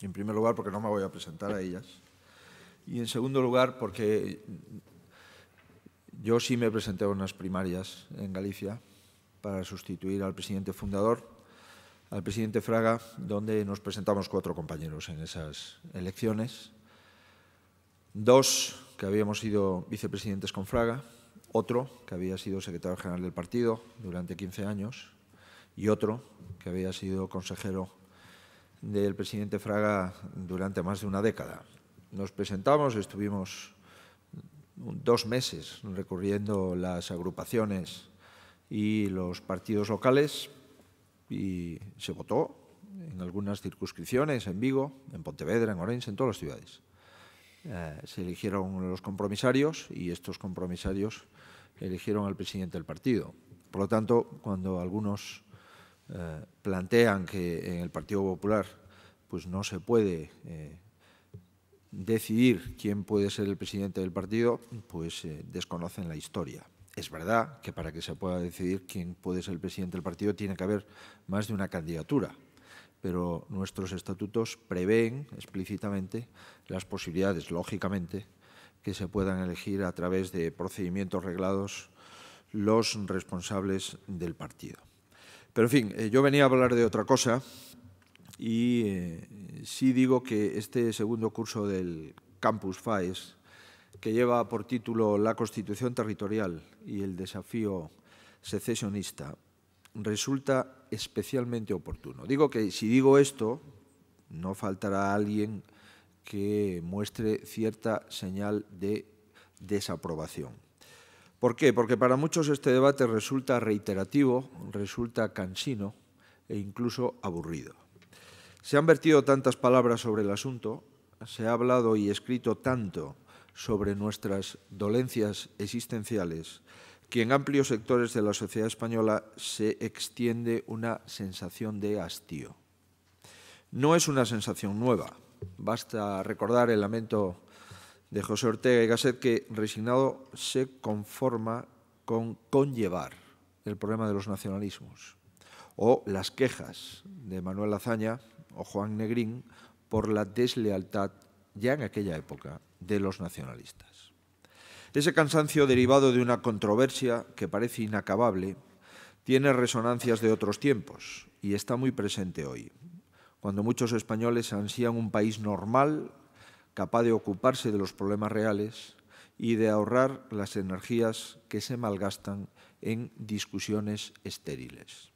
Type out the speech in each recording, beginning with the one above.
En primer lugar, porque no me voy a presentar a ellas. Y en segundo lugar, porque yo sí me presenté a unas primarias en Galicia para sustituir al presidente fundador, al presidente Fraga, donde nos presentamos 4 compañeros en esas elecciones. 2 que habíamos sido vicepresidentes con Fraga, otro que había sido secretario general del partido durante 15 años y otro que había sido consejero del presidente Fraga durante más de una década. Nos presentamos, estuvimos 2 meses recorriendo las agrupaciones y los partidos locales y se votó en algunas circunscripciones, en Vigo, en Pontevedra, en Orense, en todas las ciudades. Se eligieron los compromisarios y estos compromisarios eligieron al presidente del partido. Por lo tanto, cuando algunos plantean que en el Partido Popular pues no se puede decidir quién puede ser el presidente del partido, pues desconocen la historia. Es verdad que para que se pueda decidir quién puede ser el presidente del partido tiene que haber más de una candidatura, pero nuestros estatutos prevén explícitamente las posibilidades, lógicamente, que se puedan elegir a través de procedimientos reglados los responsables del partido. Pero, en fin, yo venía a hablar de otra cosa y sí digo que este segundo curso del Campus FAES, que lleva por título La Constitución Territorial y el desafío secesionista, resulta especialmente oportuno. Digo que si digo esto, no faltará alguien que muestre cierta señal de desaprobación. ¿Por qué? Porque para muchos este debate resulta reiterativo, resulta cansino e incluso aburrido. Se han vertido tantas palabras sobre el asunto, se ha hablado y escrito tanto sobre nuestras dolencias existenciales, que en amplios sectores de la sociedad española se extiende una sensación de hastío. No es una sensación nueva. Basta recordar el lamento de José Ortega y Gasset, que resignado se conforma con conllevar el problema de los nacionalismos, o las quejas de Manuel Azaña o Juan Negrín por la deslealtad, ya en aquella época, de los nacionalistas. Ese cansancio derivado de una controversia que parece inacabable tiene resonancias de otros tiempos y está muy presente hoy, cuando muchos españoles ansían un país normal, capaz de ocuparse de los problemas reales y de ahorrar las energías que se malgastan en discusiones estériles.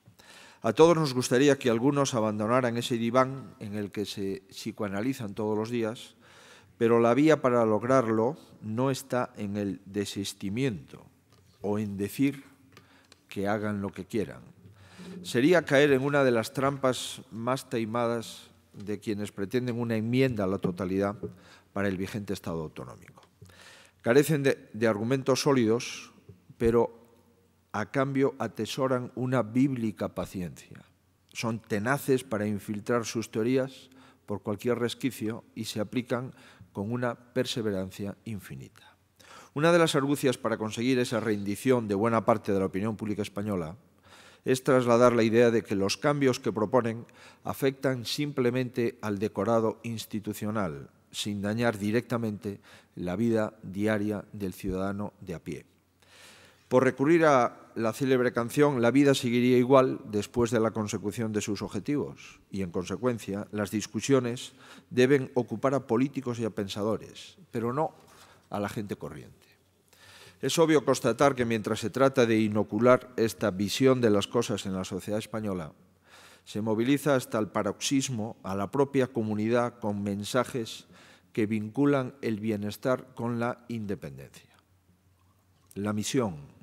A todos nos gustaría que algunos abandonaran ese diván en el que se psicoanalizan todos los días, pero la vía para lograrlo no está en el desistimiento o en decir que hagan lo que quieran. Sería caer en una de las trampas más taimadas de quienes pretenden una enmienda a la totalidad para el vigente Estado autonómico. Carecen de argumentos sólidos, pero a cambio atesoran una bíblica paciencia. Son tenaces para infiltrar sus teorías por cualquier resquicio y se aplican con una perseverancia infinita. Una de las argucias para conseguir esa rendición de buena parte de la opinión pública española es trasladar la idea de que los cambios que proponen afectan simplemente al decorado institucional, sin dañar directamente la vida diaria del ciudadano de a pie. Por recurrir a la célebre canción, la vida seguiría igual después de la consecución de sus objetivos y, en consecuencia, las discusiones deben ocupar a políticos y a pensadores, pero no a la gente corriente. Es obvio constatar que mientras se trata de inocular esta visión de las cosas en la sociedad española, se moviliza hasta el paroxismo a la propia comunidad con mensajes que vinculan el bienestar con la independencia. La misión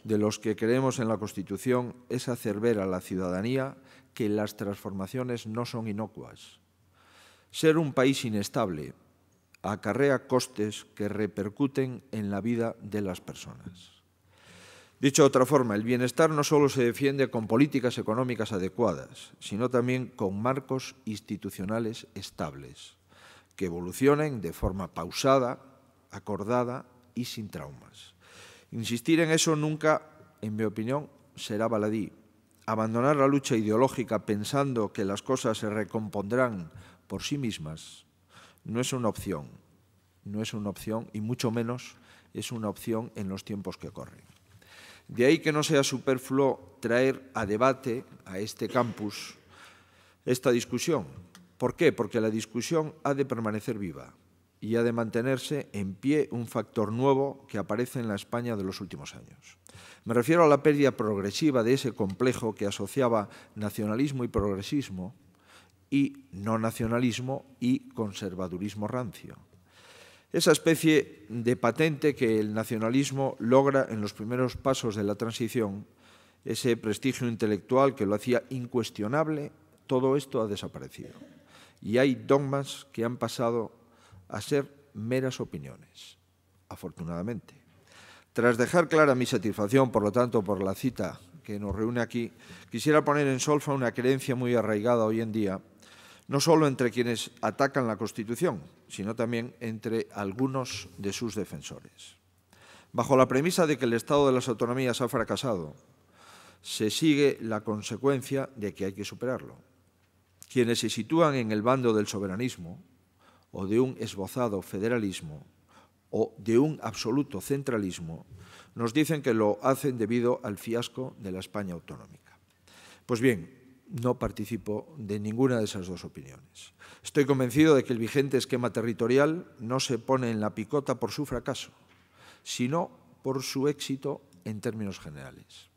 de los que creemos en la Constitución es hacer ver a la ciudadanía que las transformaciones no son inocuas. Ser un país inestable acarrea costes que repercuten en la vida de las personas. Dicho de otra forma, el bienestar no solo se defiende con políticas económicas adecuadas, sino también con marcos institucionales estables, que evolucionen de forma pausada, acordada y sin traumas. Insistir en eso nunca, en mi opinión, será baladí. Abandonar la lucha ideológica pensando que las cosas se recompondrán por sí mismas no es una opción, y mucho menos es una opción en los tiempos que corren. De ahí que no sea superfluo traer a debate a este campus esta discusión. ¿Por qué? Porque la discusión ha de permanecer viva y ha de mantenerse en pie un factor nuevo que aparece en la España de los últimos años. Me refiero a la pérdida progresiva de ese complejo que asociaba nacionalismo y progresismo y no nacionalismo y conservadurismo rancio. Esa especie de patente que el nacionalismo logra en los primeros pasos de la transición, ese prestigio intelectual que lo hacía incuestionable, todo esto ha desaparecido. Y hay dogmas que han pasado a ser meras opiniones, afortunadamente. Tras dejar clara mi satisfacción, por lo tanto, por la cita que nos reúne aquí, quisiera poner en solfa una creencia muy arraigada hoy en día, no solo entre quienes atacan la Constitución, sino también entre algunos de sus defensores. Bajo la premisa de que el Estado de las autonomías ha fracasado, se sigue la consecuencia de que hay que superarlo. Quienes se sitúan en el bando del soberanismo o de un esbozado federalismo o de un absoluto centralismo, nos dicen que lo hacen debido al fiasco de la España autonómica. Pues bien, no participo de ninguna de esas dos opiniones. Estoy convencido de que el vigente esquema territorial no se pone en la picota por su fracaso, sino por su éxito en términos generales.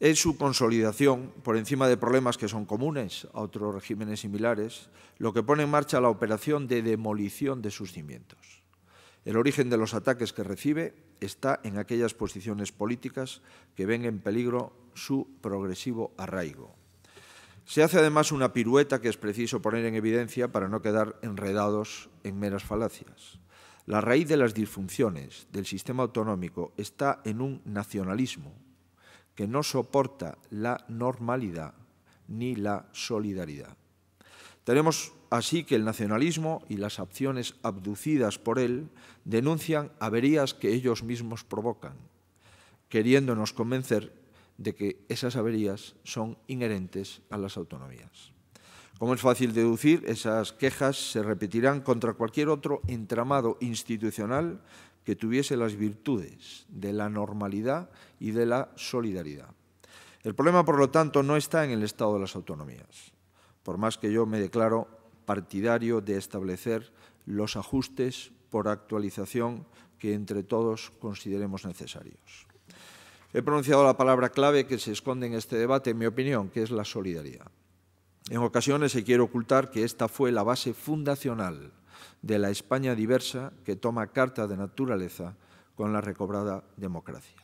Es su consolidación, por encima de problemas que son comunes a otros regímenes similares, lo que pone en marcha la operación de demolición de sus cimientos. El origen de los ataques que recibe está en aquellas posiciones políticas que ven en peligro su progresivo arraigo. Se hace además una pirueta que es preciso poner en evidencia para no quedar enredados en meras falacias. La raíz de las disfunciones del sistema autonómico está en un nacionalismo que no soporta la normalidad ni la solidaridad. Tenemos así que el nacionalismo y las acciones abducidas por él denuncian averías que ellos mismos provocan, queriéndonos convencer de que esas averías son inherentes a las autonomías. Como es fácil deducir, esas quejas se repetirán contra cualquier otro entramado institucional que tuviese las virtudes de la normalidad y de la solidaridad. El problema, por lo tanto, no está en el Estado de las autonomías, por más que yo me declaro partidario de establecer los ajustes por actualización que entre todos consideremos necesarios. He pronunciado la palabra clave que se esconde en este debate, en mi opinión, que es la solidaridad. En ocasiones se quiere ocultar que esta fue la base fundacional de la España diversa que toma carta de naturaleza con la recobrada democracia.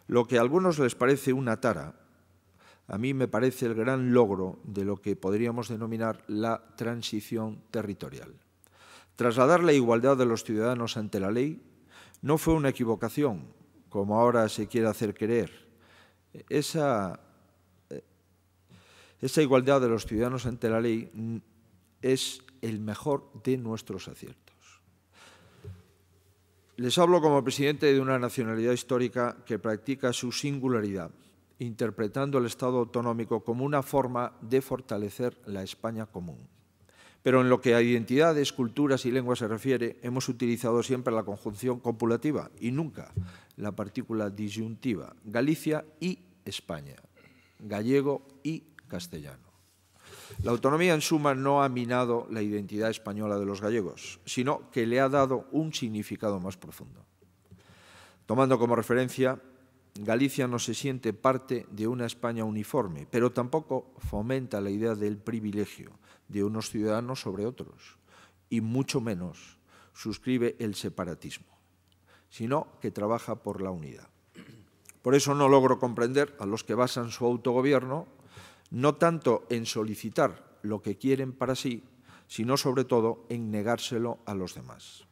Lo que a algunos les parece una tara, a mí me parece el gran logro de lo que podríamos denominar la transición territorial. Trasladar la igualdad de los ciudadanos ante la ley no fue una equivocación, como ahora se quiere hacer creer. Esa igualdad de los ciudadanos ante la ley es el mejor de nuestros aciertos. Les hablo como presidente de una nacionalidad histórica que practica su singularidad, interpretando el Estado autonómico como una forma de fortalecer la España común. Pero en lo que a identidades, culturas y lenguas se refiere, hemos utilizado siempre la conjunción copulativa y nunca la partícula disyuntiva, Galicia y España, gallego y castellano. La autonomía, en suma, no ha minado la identidad española de los gallegos, sino que le ha dado un significado más profundo. Tomando como referencia, Galicia no se siente parte de una España uniforme, pero tampoco fomenta la idea del privilegio de unos ciudadanos sobre otros, y mucho menos suscribe el separatismo, sino que trabaja por la unidad. Por eso no logro comprender a los que basan su autogobierno no tanto en solicitar lo que quieren para sí, sino sobre todo en negárselo a los demás.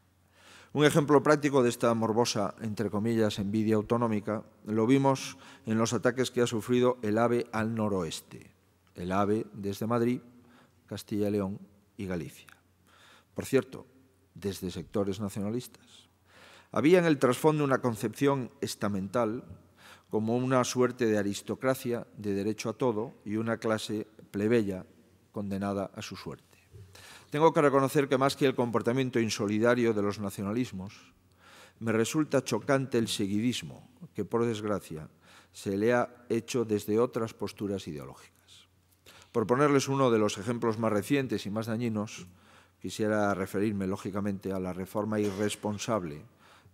Un ejemplo práctico de esta morbosa, entre comillas, envidia autonómica, lo vimos en los ataques que ha sufrido el AVE al noroeste, el AVE desde Madrid, Castilla y León y Galicia. Por cierto, desde sectores nacionalistas. Había en el trasfondo una concepción estamental como una suerte de aristocracia de derecho a todo y una clase plebeya condenada a su suerte. Tengo que reconocer que más que el comportamiento insolidario de los nacionalismos, me resulta chocante el seguidismo que, por desgracia, se le ha hecho desde otras posturas ideológicas. Por ponerles uno de los ejemplos más recientes y más dañinos, quisiera referirme, lógicamente, a la reforma irresponsable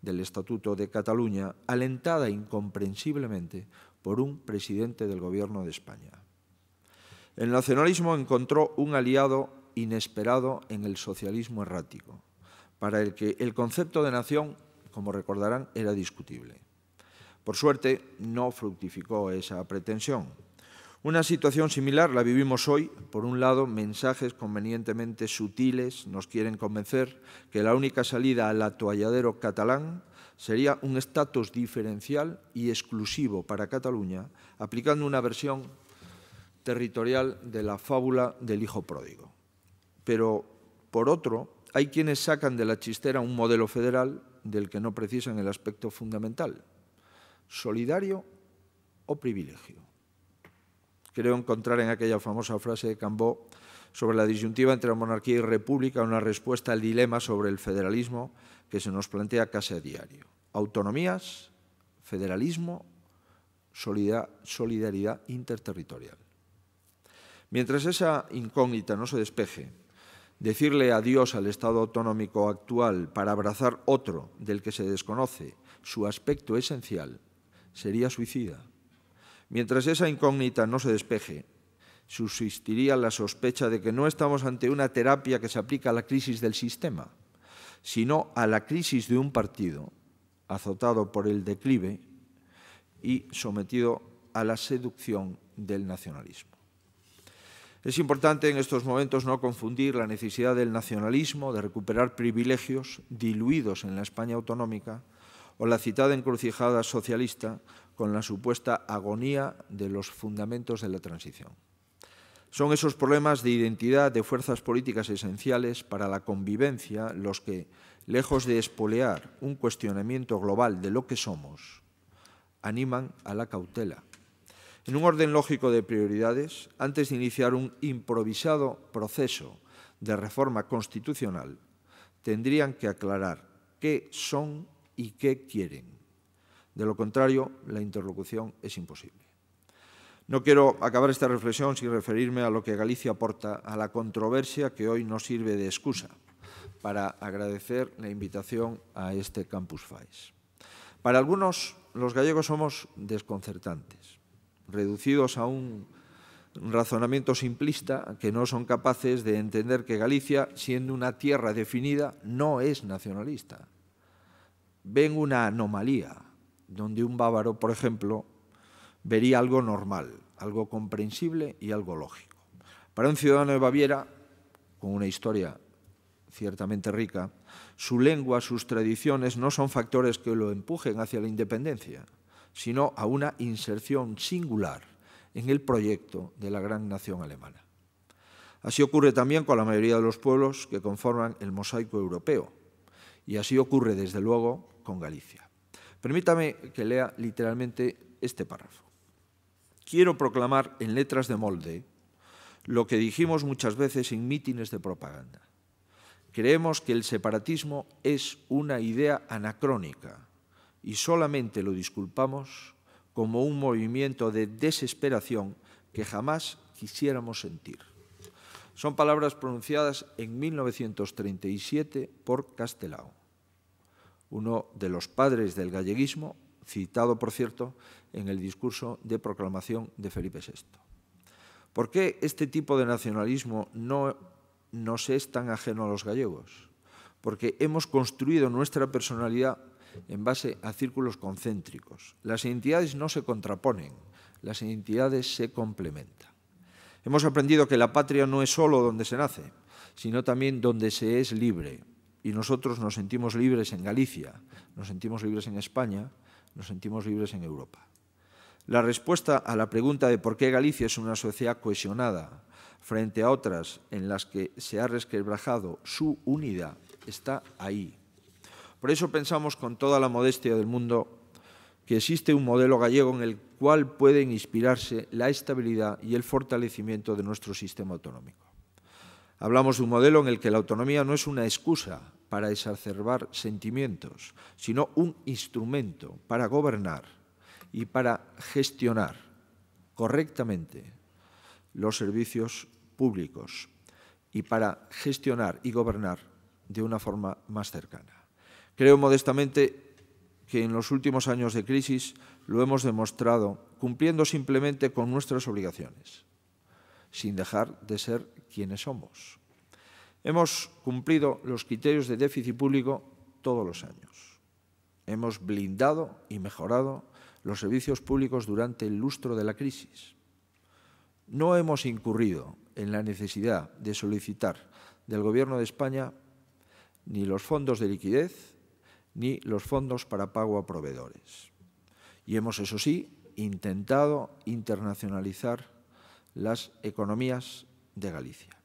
del Estatuto de Cataluña, alentada incomprensiblemente por un presidente del Gobierno de España. El nacionalismo encontró un aliado inesperado en el socialismo errático, para el que el concepto de nación, como recordarán, era discutible. Por suerte, no fructificó esa pretensión. Una situación similar la vivimos hoy. Por un lado, mensajes convenientemente sutiles nos quieren convencer que la única salida al atolladero catalán sería un estatus diferencial y exclusivo para Cataluña, aplicando una versión territorial de la fábula del hijo pródigo. Pero, por otro, hay quienes sacan de la chistera un modelo federal del que no precisan el aspecto fundamental: solidario o privilegio. Creo encontrar en aquella famosa frase de Cambó sobre la disyuntiva entre monarquía y república una respuesta al dilema sobre el federalismo que se nos plantea casi a diario. Autonomías, federalismo, solidaridad interterritorial. Mientras esa incógnita no se despeje, decirle adiós al Estado autonómico actual para abrazar otro del que se desconoce su aspecto esencial sería suicida. Mientras esa incógnita no se despeje, subsistiría la sospecha de que no estamos ante una terapia que se aplica a la crisis del sistema, sino a la crisis de un partido azotado por el declive y sometido a la seducción del nacionalismo. Es importante en estos momentos no confundir la necesidad del nacionalismo de recuperar privilegios diluidos en la España autonómica o la citada encrucijada socialista con la supuesta agonía de los fundamentos de la transición. Son esos problemas de identidad de fuerzas políticas esenciales para la convivencia los que, lejos de espolear un cuestionamiento global de lo que somos, animan a la cautela. En un orden lógico de prioridades, antes de iniciar un improvisado proceso de reforma constitucional, tendrían que aclarar qué son y qué quieren. De lo contrario, la interlocución es imposible. No quiero acabar esta reflexión sin referirme a lo que Galicia aporta a la controversia que hoy nos sirve de excusa para agradecer la invitación a este Campus FAES. Para algunos, los gallegos somos desconcertantes, reducidos a un razonamiento simplista que no son capaces de entender que Galicia, siendo una tierra definida, no es nacionalista. Ven una anomalía, donde un bávaro, por ejemplo, vería algo normal, algo comprensible y algo lógico. Para un ciudadano de Baviera, con una historia ciertamente rica, su lengua, sus tradiciones no son factores que lo empujen hacia la independencia, sino a una inserción singular en el proyecto de la gran nación alemana. Así ocurre también con la mayoría de los pueblos que conforman el mosaico europeo, y así ocurre, desde luego, con Galicia. Permítame que lea literalmente este párrafo. Quiero proclamar en letras de molde lo que dijimos muchas veces en mítines de propaganda. Creemos que el separatismo es una idea anacrónica y solamente lo disculpamos como un movimiento de desesperación que jamás quisiéramos sentir. Son palabras pronunciadas en 1937 por Castelao, uno de los padres del galleguismo, citado, por cierto, en el discurso de proclamación de Felipe VI. ¿Por qué este tipo de nacionalismo no nos es tan ajeno a los gallegos? Porque hemos construido nuestra personalidad en base a círculos concéntricos. Las identidades no se contraponen, las identidades se complementan. Hemos aprendido que la patria no es solo donde se nace, sino también donde se es libre. Y nosotros nos sentimos libres en Galicia, nos sentimos libres en España, nos sentimos libres en Europa. La respuesta a la pregunta de por qué Galicia es una sociedad cohesionada frente a otras en las que se ha resquebrajado su unidad está ahí. Por eso pensamos con toda la modestia del mundo que existe un modelo gallego en el cual pueden inspirarse la estabilidad y el fortalecimiento de nuestro sistema autonómico. Hablamos de un modelo en el que la autonomía no es una excusa para exacerbar sentimientos, sino un instrumento para gobernar y para gestionar correctamente los servicios públicos y para gestionar y gobernar de una forma más cercana. Creo modestamente que en los últimos años de crisis lo hemos demostrado cumpliendo simplemente con nuestras obligaciones, sin dejar de ser quienes somos. Hemos cumplido los criterios de déficit público todos los años. Hemos blindado y mejorado los servicios públicos durante el lustro de la crisis. No hemos incurrido en la necesidad de solicitar del Gobierno de España ni los fondos de liquidez ni los fondos para pago a proveedores. Y hemos, eso sí, intentado internacionalizar las economías de Galicia,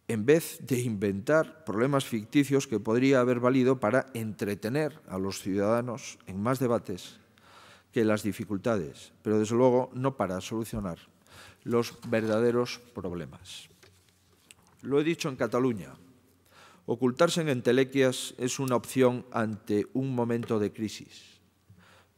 en vez de inventar problemas ficticios que podría haber valido para entretener a los ciudadanos en más debates que las dificultades, pero desde luego no para solucionar los verdaderos problemas. Lo he dicho en Cataluña, ocultarse en entelequias es una opción ante un momento de crisis,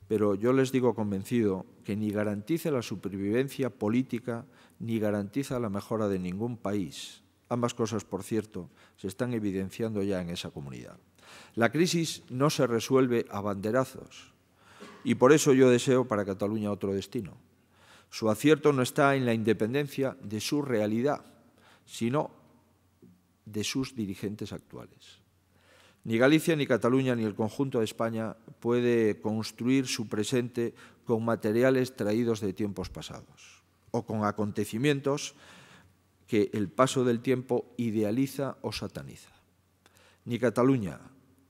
pero yo les digo convencido que ni garantiza la supervivencia política ni garantiza la mejora de ningún país. Ambas cosas, por cierto, se están evidenciando ya en esa comunidad. La crisis no se resuelve a banderazos y por eso yo deseo para Cataluña otro destino. Su acierto no está en la independencia de su realidad, sino de sus dirigentes actuales. Ni Galicia, ni Cataluña, ni el conjunto de España puede construir su presente con materiales traídos de tiempos pasados o con acontecimientos que el paso del tiempo idealiza o sataniza. Ni Cataluña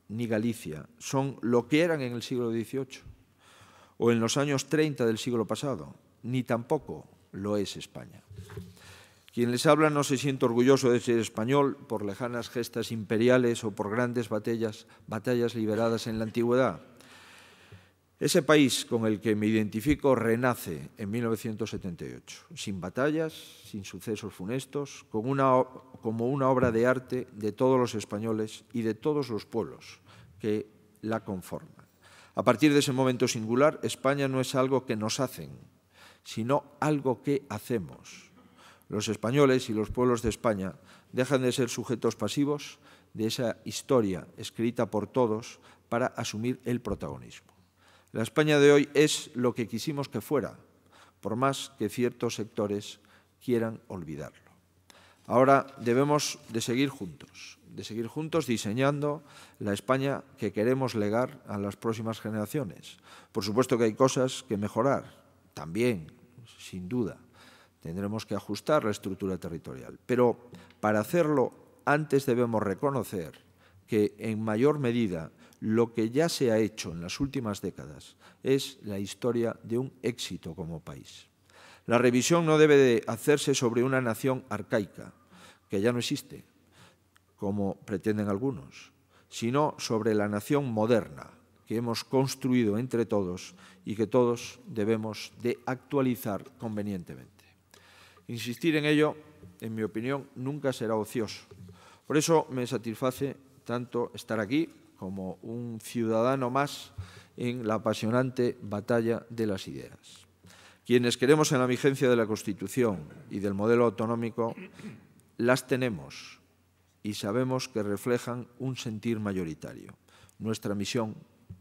ni Galicia son lo que eran en el siglo XVIII o en los años 30 del siglo pasado, ni tampoco lo es España. Quien les habla no se siente orgulloso de ser español por lejanas gestas imperiales o por grandes batallas liberadas en la antigüedad. Ese país con el que me identifico renace en 1978, sin batallas, sin sucesos funestos, como una obra de arte de todos los españoles y de todos los pueblos que la conforman. A partir de ese momento singular, España no es algo que nos hacen, sino algo que hacemos. Los españoles y los pueblos de España dejan de ser sujetos pasivos de esa historia escrita por todos para asumir el protagonismo. La España de hoy es lo que quisimos que fuera, por más que ciertos sectores quieran olvidarlo. Ahora debemos de seguir juntos diseñando la España que queremos legar a las próximas generaciones. Por supuesto que hay cosas que mejorar, también, sin duda. Tendremos que ajustar la estructura territorial, pero para hacerlo antes debemos reconocer que en mayor medida lo que ya se ha hecho en las últimas décadas es la historia de un éxito como país. La revisión no debe de hacerse sobre una nación arcaica, que ya no existe, como pretenden algunos, sino sobre la nación moderna que hemos construido entre todos y que todos debemos de actualizar convenientemente. Insistir en ello, en mi opinión, nunca será ocioso. Por eso me satisface tanto estar aquí como un ciudadano más en la apasionante batalla de las ideas. Quienes queremos en la vigencia de la Constitución y del modelo autonómico, las tenemos y sabemos que reflejan un sentir mayoritario. Nuestra misión,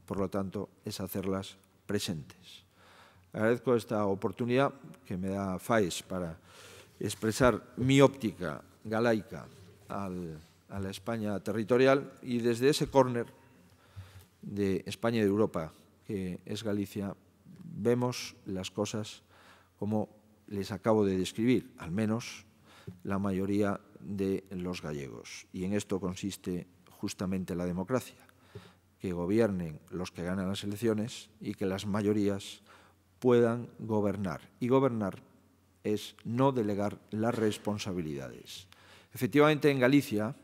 por lo tanto, es hacerlas presentes. Agradezco esta oportunidad que me da FAES para expresar mi óptica galaica a la España territorial y desde ese córner de España y de Europa, que es Galicia, vemos las cosas como les acabo de describir, al menos la mayoría de los gallegos. Y en esto consiste justamente la democracia, que gobiernen los que ganan las elecciones y que las mayorías puedan gobernar. Y gobernar es no delegar las responsabilidades. Efectivamente, en Galicia,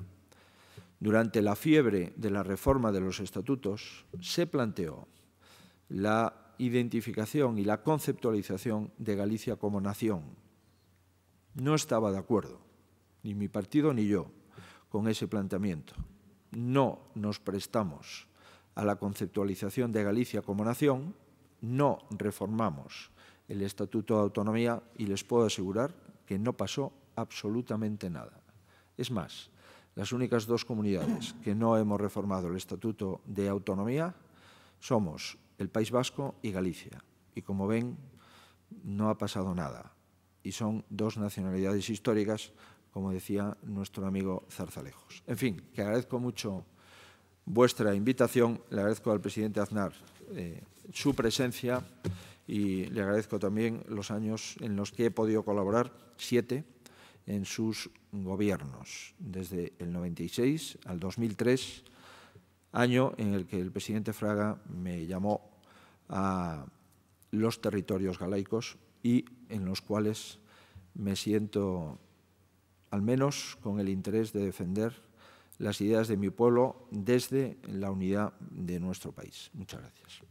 durante la fiebre de la reforma de los estatutos, se planteó la identificación y la conceptualización de Galicia como nación. No estaba de acuerdo, ni mi partido ni yo, con ese planteamiento. No nos prestamos a la conceptualización de Galicia como nación, no reformamos el Estatuto de Autonomía y les puedo asegurar que no pasó absolutamente nada. Es más, las únicas dos comunidades que no hemos reformado el Estatuto de Autonomía somos el País Vasco y Galicia. Y como ven, no ha pasado nada. Y son dos nacionalidades históricas, como decía nuestro amigo Zarzalejos. En fin, que agradezco mucho vuestra invitación, le agradezco al presidente Aznar su presencia y le agradezco también los años en los que he podido colaborar, 7, en sus gobiernos, desde el 96 al 2003, año en el que el presidente Fraga me llamó a los territorios galaicos y en los cuales me siento, al menos, con el interés de defender las ideas de mi pueblo desde la unidad de nuestro país. Muchas gracias.